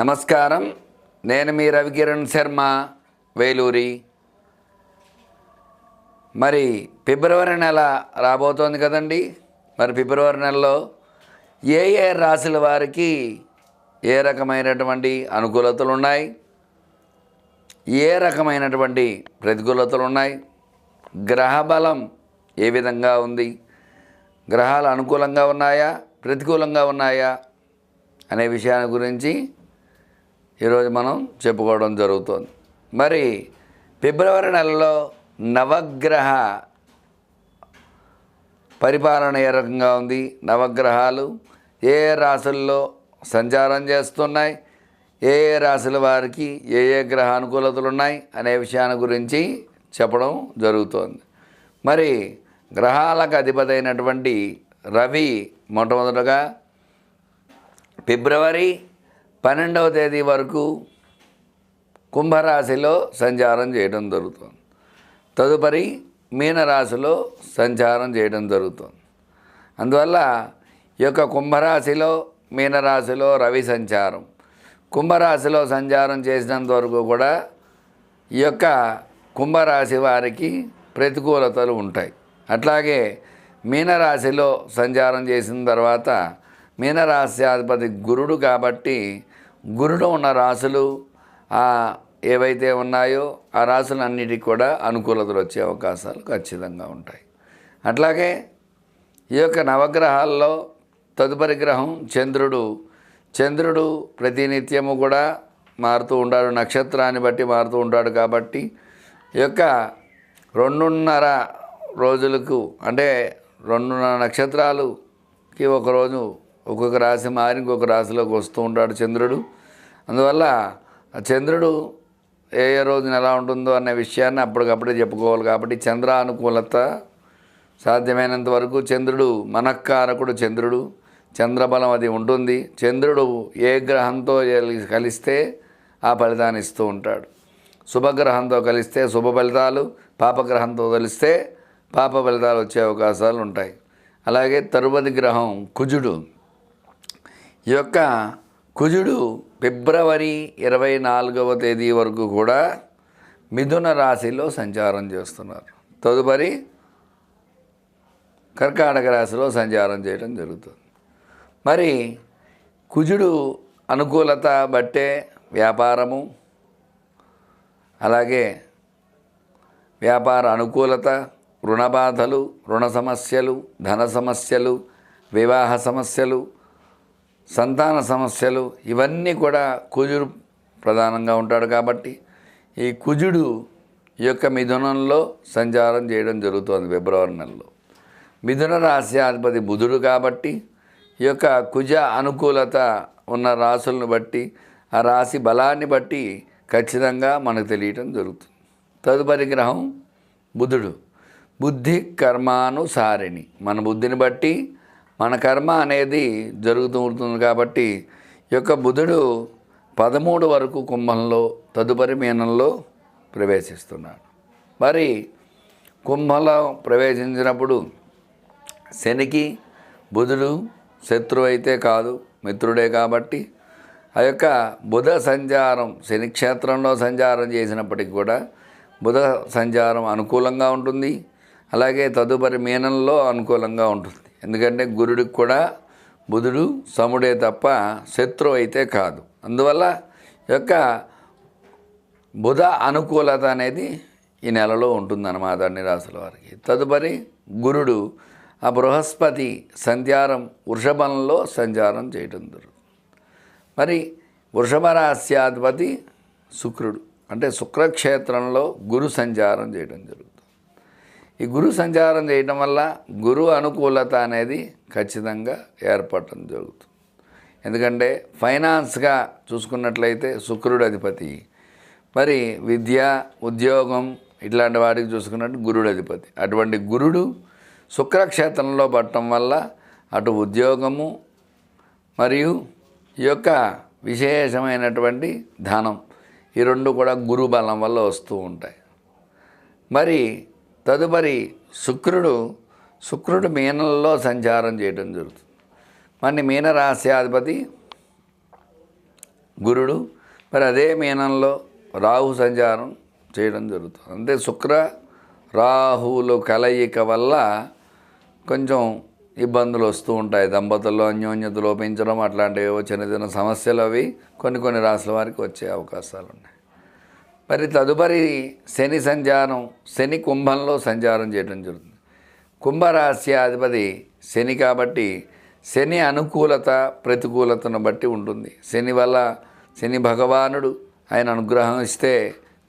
నమస్కారం. నేను మీ రవికిరణ్ శర్మ, వేలూరి. మరి ఫిబ్రవరి నెల రాబోతోంది కదండి. మరి ఫిబ్రవరి నెలలో ఏ ఏ రాశుల వారికి ఏ రకమైనటువంటి అనుకూలతలు ఉన్నాయి, ఏ రకమైనటువంటి ప్రతికూలతలు ఉన్నాయి, గ్రహబలం ఏ విధంగా ఉంది, గ్రహాలు అనుకూలంగా ఉన్నాయా ప్రతికూలంగా ఉన్నాయా అనే విషయాన్ని గురించి ఈరోజు మనం చెప్పుకోవడం జరుగుతుంది. మరి ఫిబ్రవరి నెలలో నవగ్రహ పరిపాలన ఏ రకంగా ఉంది, నవగ్రహాలు ఏ రాశుల్లో సంచారం చేస్తున్నాయి, ఏ రాశుల వారికి ఏ గ్రహ అనుకూలతలు ఉన్నాయి అనే విషయాన్ని గురించి చెప్పడం జరుగుతోంది. మరి గ్రహాలకు అధిపతి అయినటువంటి రవి మొట్టమొదటగా ఫిబ్రవరి 12వ తేదీ వరకు కుంభరాశిలో సంచారం చేయడం జరుగుతుంది. తదుపరి మీనరాశిలో సంచారం చేయడం జరుగుతుంది. అందువల్ల ఈ యొక్క కుంభరాశిలో మీనరాశిలో రవి సంచారం, కుంభరాశిలో సంచారం చేసినంత వరకు కూడా ఈ యొక్క కుంభరాశి వారికి ప్రతికూలతలు ఉంటాయి. అట్లాగే మీనరాశిలో సంచారం చేసిన తర్వాత మీనరాశ్యాధిపతి గురుడు కాబట్టి గురుడు ఉన్న రాశులు ఏవైతే ఉన్నాయో ఆ రాశులన్నిటికీ కూడా అనుకూలతలు వచ్చే అవకాశాలు ఖచ్చితంగా ఉంటాయి. అట్లాగే ఈ యొక్క నవగ్రహాల్లో తదుపరి గ్రహం చంద్రుడు ప్రతినిత్యము కూడా మారుతూ ఉంటాడు, నక్షత్రాన్ని బట్టి మారుతూ ఉంటాడు. కాబట్టి ఈ యొక్క 2.5 రోజులకు అంటే 2.5 నక్షత్రాలకి ఒకరోజు ఒక్కొక్క రాశి మారి ఇంకొక రాశిలోకి వస్తూ ఉంటాడు చంద్రుడు. అందువల్ల ఆ చంద్రుడు ఏ రోజున ఎలా ఉంటుందో అనే విషయాన్ని అప్పటికప్పుడే చెప్పుకోవాలి. కాబట్టి చంద్రానుకూలత సాధ్యమైనంత వరకు చంద్రుడు మనఃకారకుడు, చంద్రబలం అది ఉంటుంది. చంద్రుడు ఏ గ్రహంతో కలిస్తే ఆ ఫలితాన్ని ఇస్తూ ఉంటాడు. శుభగ్రహంతో కలిస్తే శుభ ఫలితాలు, పాపగ్రహంతో కలిస్తే పాప ఫలితాలు వచ్చే అవకాశాలు ఉంటాయి. అలాగే తరువాతి గ్రహం కుజుడు. ఈ యొక్క కుజుడు ఫిబ్రవరి 24వ తేదీ వరకు కూడా మిథున రాశిలో సంచారం చేస్తున్నారు. తదుపరి కర్కాటక రాశిలో సంచారం చేయడం జరుగుతుంది. మరి కుజుడు అనుకూలత బట్టే వ్యాపారము, అలాగే వ్యాపార అనుకూలత, రుణ బాధలు, రుణ సమస్యలు, ధన సమస్యలు, వివాహ సమస్యలు, సంతాన సమస్యలు ఇవన్నీ కూడా కుజుడు ప్రధానంగా ఉంటాడు. కాబట్టి ఈ కుజుడు ఈ యొక్క మిథునంలో సంచారం చేయడం జరుగుతుంది ఫిబ్రవరి నెలలో. మిథున రాశ్యాధిపతి బుధుడు కాబట్టి ఈ యొక్క కుజ అనుకూలత ఉన్న రాశులను బట్టి ఆ రాశి బలాన్ని బట్టి ఖచ్చితంగా మనకు తెలియటం జరుగుతుంది. తదుపరి గ్రహం బుధుడు. బుద్ధి కర్మానుసారిణి, మన బుద్ధిని బట్టి మన కర్మ అనేది జరుగుతూ ఉంటుంది. కాబట్టి ఈ యొక్క బుధుడు 13 వరకు కుంభంలో, తదుపరి మీనంలో ప్రవేశిస్తున్నాడు. మరి కుంభంలో ప్రవేశించినప్పుడు శనికి బుధుడు శత్రువు అయితే కాదు, మిత్రుడే. కాబట్టి ఆ యొక్క బుధ సంచారం శని క్షేత్రంలో సంచారం చేసినప్పటికీ కూడా బుధ సంచారం అనుకూలంగా ఉంటుంది. అలాగే తదుపరి మీనంలో అనుకూలంగా ఉంటుంది. ఎందుకంటే గురుడికి కూడా బుధుడు సముడే తప్ప శత్రువు అయితే కాదు. అందువల్ల యొక్క బుధ అనుకూలత అనేది ఈ నెలలో ఉంటుందన్నమాట అన్ని రాశుల వారికి. తదుపరి గురుడు ఆ బృహస్పతి సంచారం వృషభంలో సంచారం చేయడం జరుగుతుంది. మరి వృషభ రాశ్యాధిపతి శుక్రుడు, అంటే శుక్రక్షేత్రంలో గురు సంచారం చేయడం జరుగుతుంది. ఈ గురు సంచారం చేయడం వల్ల గురు అనుకూలత అనేది ఖచ్చితంగా ఏర్పడటం జరుగుతుంది. ఎందుకంటే ఫైనాన్స్గా చూసుకున్నట్లయితే శుక్రుడు అధిపతి. మరి విద్య, ఉద్యోగం ఇట్లాంటి వాటికి చూసుకున్నట్టు గురుడు అధిపతి. అటువంటి గురుడు శుక్రక్షేత్రంలో పడటం వల్ల అటు ఉద్యోగము మరియు ఈ యొక్క విశేషమైనటువంటి ధనం ఈ రెండు కూడా గురు బలం వల్ల వస్తూ ఉంటాయి. మరి తదుపరి శుక్రుడు మీనంలో సంచారం చేయడం జరుగుతుంది. మరి మీనరాశ్యాధిపతి గురుడు. మరి అదే మీనంలో రాహు సంచారం చేయడం జరుగుతుంది. అంటే శుక్ర రాహువులు కలయిక వల్ల కొంచెం ఇబ్బందులు వస్తూ ఉంటాయి. దంపతుల్లో అన్యోన్యత లోపించడం అట్లాంటివి చిన్న చిన్న సమస్యలు అవి కొన్ని రాశుల వారికి వచ్చే అవకాశాలు ఉన్నాయి. మరి తదుపరి శని సంచారం, శని కుంభంలో సంచారం చేయడం జరుగుతుంది. కుంభరాశి అధిపతి శని కాబట్టి శని అనుకూలత ప్రతికూలతను బట్టి ఉంటుంది. శని వల్ల శని భగవానుడు ఆయన అనుగ్రహం ఇస్తే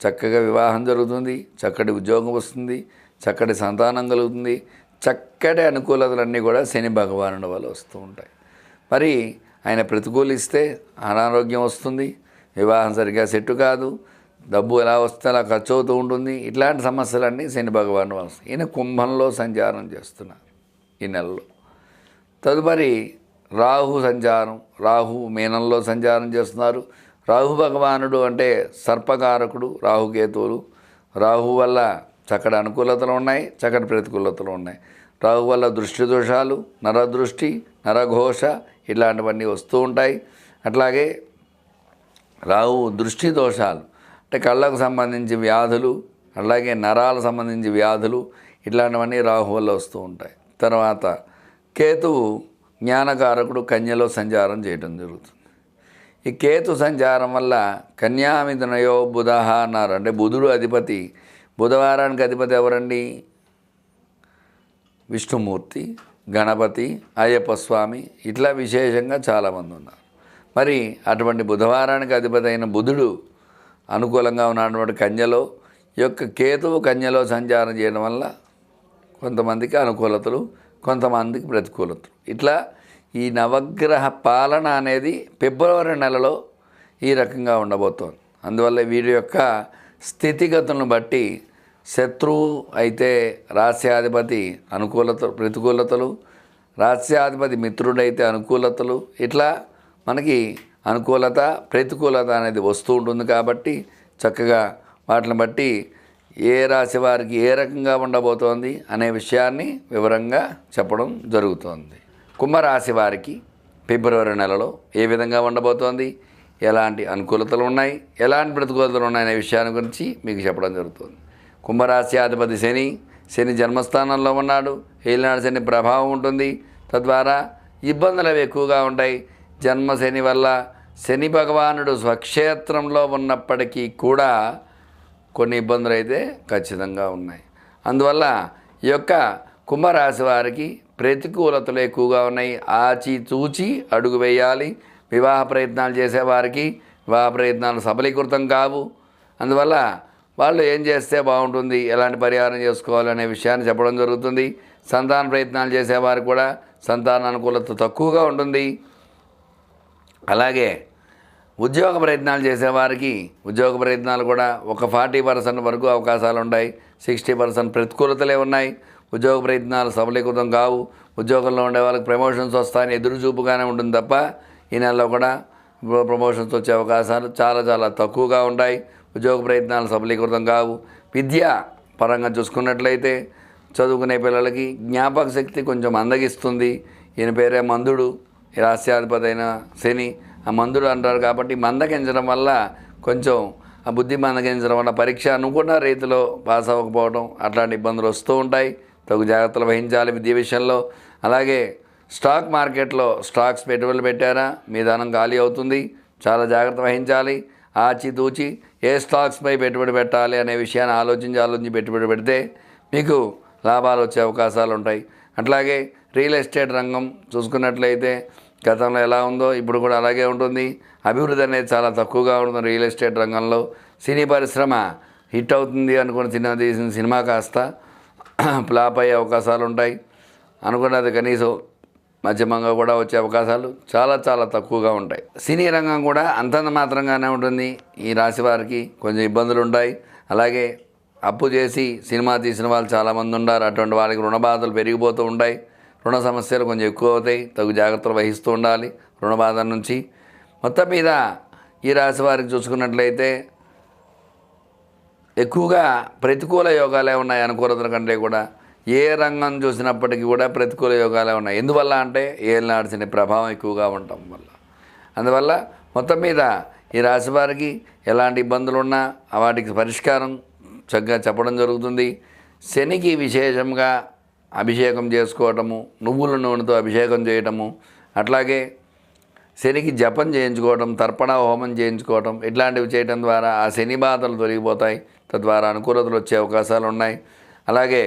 చక్కగా వివాహం జరుగుతుంది, చక్కటి ఉద్యోగం వస్తుంది, చక్కటి సంతానం కలుగుతుంది. చక్కటి అనుకూలతలన్నీ కూడా శని భగవానుడి వల్ల వస్తూ ఉంటాయి. మరి ఆయన ప్రతికూలిస్తే అనారోగ్యం వస్తుంది, వివాహం సరిగ్గా సెట్టు కాదు, డబ్బు ఎలా వస్తే అలా ఖర్చు అవుతూ ఉంటుంది. ఇట్లాంటి సమస్యలన్నీ శని భగవానుడు వల్ల వస్తాయి. ఈయన కుంభంలో సంచారం చేస్తున్నారు ఈ నెలలో. తదుపరి రాహు సంచారం, రాహు మీనంలో సంచారం చేస్తున్నారు. రాహు భగవానుడు అంటే సర్పకారకుడు, రాహుకేతువులు. రాహు వల్ల చక్కటి అనుకూలతలు ఉన్నాయి, చక్కటి ప్రతికూలతలు ఉన్నాయి. రాహు వల్ల దృష్టి దోషాలు, నరదృష్టి, నరఘోష ఇలాంటివన్నీ వస్తూ ఉంటాయి. అట్లాగే రాహు దృష్టి దోషాలు అంటే కళ్ళకు సంబంధించి వ్యాధులు, అలాగే నరాలకు సంబంధించి వ్యాధులు ఇట్లాంటివన్నీ రాహు వల్ల వస్తూ ఉంటాయి. తర్వాత కేతువు జ్ఞానకారకుడు, కన్యలో సంచారం చేయడం జరుగుతుంది. ఈ కేతు సంచారం వల్ల కన్యామిథునయో బుధ అన్నారు. అంటే బుధుడు అధిపతి. బుధవారానికి అధిపతి ఎవరండి? విష్ణుమూర్తి, గణపతి, అయ్యప్ప స్వామి ఇట్లా విశేషంగా చాలామంది ఉన్నారు. మరి అటువంటి బుధవారానికి అధిపతి అయిన బుధుడు అనుకూలంగా ఉన్నటువంటి కన్యలో, ఈ యొక్క కేతువు కన్యలో సంచారం చేయడం వల్ల కొంతమందికి అనుకూలతలు, కొంతమందికి ప్రతికూలతలు. ఇట్లా ఈ నవగ్రహ పాలన అనేది ఫిబ్రవరి నెలలో ఈ రకంగా ఉండబోతోంది. అందువల్ల వీరి యొక్క స్థితిగతులను బట్టి శత్రువు అయితే రాస్యాధిపతి ప్రతికూలతలు, రాస్యాధిపతి మిత్రుడైతే అనుకూలతలు, ఇట్లా మనకి అనుకూలత ప్రతికూలత అనేది వస్తూ ఉంటుంది. కాబట్టి చక్కగా వాటిని బట్టి ఏ రాశి వారికి ఏ రకంగా ఉండబోతోంది అనే విషయాన్ని వివరంగా చెప్పడం జరుగుతోంది. కుంభరాశి వారికి ఫిబ్రవరి నెలలో ఏ విధంగా ఉండబోతోంది, ఎలాంటి అనుకూలతలు ఉన్నాయి, ఎలాంటి ప్రతికూలతలు ఉన్నాయనే విషయాన్ని గురించి మీకు చెప్పడం జరుగుతుంది. కుంభరాశి అధిపతి శని జన్మస్థానంలో ఉన్నాడు. ఏలినాడు శని ప్రభావం ఉంటుంది. తద్వారా ఇబ్బందులు అవి ఎక్కువగా ఉంటాయి. జన్మ శని వల్ల శని భగవానుడు స్వక్షేత్రంలో ఉన్నప్పటికీ కూడా కొన్ని ఇబ్బందులు అయితే ఖచ్చితంగా ఉన్నాయి. అందువల్ల ఈ యొక్క కుంభరాశి వారికి ప్రతికూలతలు ఎక్కువగా ఉన్నాయి. ఆచితూచి అడుగు వేయాలి. వివాహ ప్రయత్నాలు చేసేవారికి వివాహ ప్రయత్నాలు సఫలీకృతం కావు. అందువల్ల వాళ్ళు ఏం చేస్తే బాగుంటుంది, ఎలాంటి పరిహారం చేసుకోవాలనే విషయాన్ని చెప్పడం జరుగుతుంది. సంతాన ప్రయత్నాలు చేసేవారికి కూడా సంతాన అనుకూలత తక్కువగా ఉంటుంది. అలాగే ఉద్యోగ ప్రయత్నాలు చేసేవారికి ఉద్యోగ ప్రయత్నాలు కూడా ఒక 40% వరకు అవకాశాలు ఉన్నాయి. 60% ప్రతికూలతలే ఉన్నాయి. ఉద్యోగ ప్రయత్నాలు సఫలీకృతం కావు. ఉద్యోగంలో ఉండే వాళ్ళకి ప్రమోషన్స్ వస్తాయని ఎదురు చూపుగానే ఉంటుంది తప్ప ఈ నెలలో కూడా ప్రమోషన్స్ వచ్చే అవకాశాలు చాలా చాలా తక్కువగా ఉంటాయి. ఉద్యోగ ప్రయత్నాలు సఫలీకృతం కావు. విద్యా పరంగా చూసుకున్నట్లయితే చదువుకునే పిల్లలకి జ్ఞాపక శక్తి కొంచెం మందగిస్తుంది. ఈయన పేరే మందుడు, రాస్యాధిపతి అయిన శని ఆ మందుడు అంటారు. కాబట్టి మందగించడం వల్ల కొంచెం ఆ బుద్ధి మందగించడం వల్ల పరీక్ష అనుకున్న రీతిలో పాస్ అవ్వకపోవడం అట్లాంటి ఇబ్బందులు వస్తూ ఉంటాయి. తగు జాగ్రత్తలు వహించాలి విద్య విషయంలో. అలాగే స్టాక్ మార్కెట్లో స్టాక్స్ పెట్టుబడులు పెట్టారా, మీ ధనం ఖాళీ అవుతుంది. చాలా జాగ్రత్త వహించాలి. ఆచితూచి ఏ స్టాక్స్పై పెట్టుబడి పెట్టాలి అనే విషయాన్ని ఆలోచించి పెట్టుబడి పెడితే మీకు లాభాలు వచ్చే అవకాశాలు ఉంటాయి. అట్లాగే రియల్ ఎస్టేట్ రంగం చూసుకున్నట్లయితే గతంలో ఎలా ఉందో ఇప్పుడు కూడా అలాగే ఉంటుంది. అభివృద్ధి అనేది చాలా తక్కువగా ఉంటుంది రియల్ ఎస్టేట్ రంగంలో. సినీ పరిశ్రమ హిట్ అవుతుంది అనుకుని తీసిన సినిమా కాస్త ఫ్లాప్ అయ్యే అవకాశాలు ఉంటాయి. అనుకున్నది కనీసం మధ్యమంగా కూడా వచ్చే అవకాశాలు చాలా చాలా తక్కువగా ఉంటాయి. సినీ రంగం కూడా అంతంత మాత్రంగానే ఉంటుంది. ఈ రాశి వారికి కొంచెం ఇబ్బందులు ఉంటాయి. అలాగే అప్పు చేసి సినిమా తీసిన వాళ్ళు చాలామంది ఉన్నారు. అటువంటి వాళ్ళకి రుణ బాధలు పెరిగిపోతూ ఉంటాయి. రుణ సమస్యలు కొంచెం ఎక్కువ అవుతాయి. తగు జాగ్రత్తలు వహిస్తూ ఉండాలి రుణ బాధ నుంచి. మొత్తం మీద ఈ రాశి వారికి చూసుకున్నట్లయితే ఎక్కువగా ప్రతికూల యోగాలే ఉన్నాయి అనుకూలతల కంటే కూడా. ఏ రంగం చూసినప్పటికీ కూడా ప్రతికూల యోగాలే ఉన్నాయి. ఎందువల్ల అంటే ఏలినాడు శని ప్రభావం ఎక్కువగా ఉండటం వల్ల. అందువల్ల మొత్తం మీద ఈ రాశి వారికి ఎలాంటి ఇబ్బందులు ఉన్నా వాటికి పరిష్కారం చక్కగా చెప్పడం జరుగుతుంది. శనికి విశేషంగా అభిషేకం చేసుకోవటము, నువ్వుల నూనెతో అభిషేకం చేయటము, అట్లాగే శనికి జపం చేయించుకోవడం, తర్పణ హోమం చేయించుకోవడం, ఇట్లాంటివి చేయడం ద్వారా ఆ శని బాధలు తొలగిపోతాయి. తద్వారా అనుకూలతలు వచ్చే అవకాశాలు ఉన్నాయి. అలాగే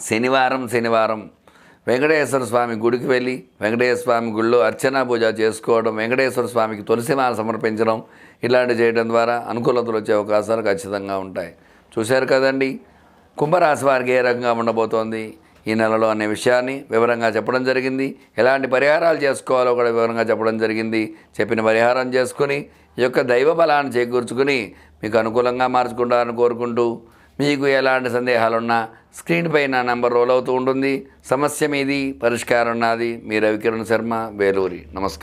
శనివారం వెంకటేశ్వర స్వామి గుడికి వెళ్ళి వెంకటేశ్వర స్వామి గుడిలో అర్చనా పూజ చేసుకోవడం, వెంకటేశ్వర స్వామికి తులసిమాల సమర్పించడం, ఇలాంటివి చేయడం ద్వారా అనుకూలతలు వచ్చే అవకాశాలు ఖచ్చితంగా ఉంటాయి. చూశారు కదండి, కుంభరాశి వారికి ఏ రకంగా ఉండబోతోంది ఈ నెలలో అనే విషయాన్ని వివరంగా చెప్పడం జరిగింది. ఎలాంటి పరిహారాలు చేసుకోవాలో కూడా వివరంగా చెప్పడం జరిగింది. చెప్పిన పరిహారం చేసుకుని ఈ యొక్క దైవ బలాన్ని చేకూర్చుకుని మీకు అనుకూలంగా మార్చుకుంటారని కోరుకుంటూ, మీకు ఎలాంటి సందేహాలున్నా స్క్రీన్ పైన నెంబర్ రోల్ అవుతూ ఉంటుంది. సమస్య మీది, పరిష్కారం నాది. మీ రవికిరణ్ శర్మ, వేలూరి. నమస్కారం.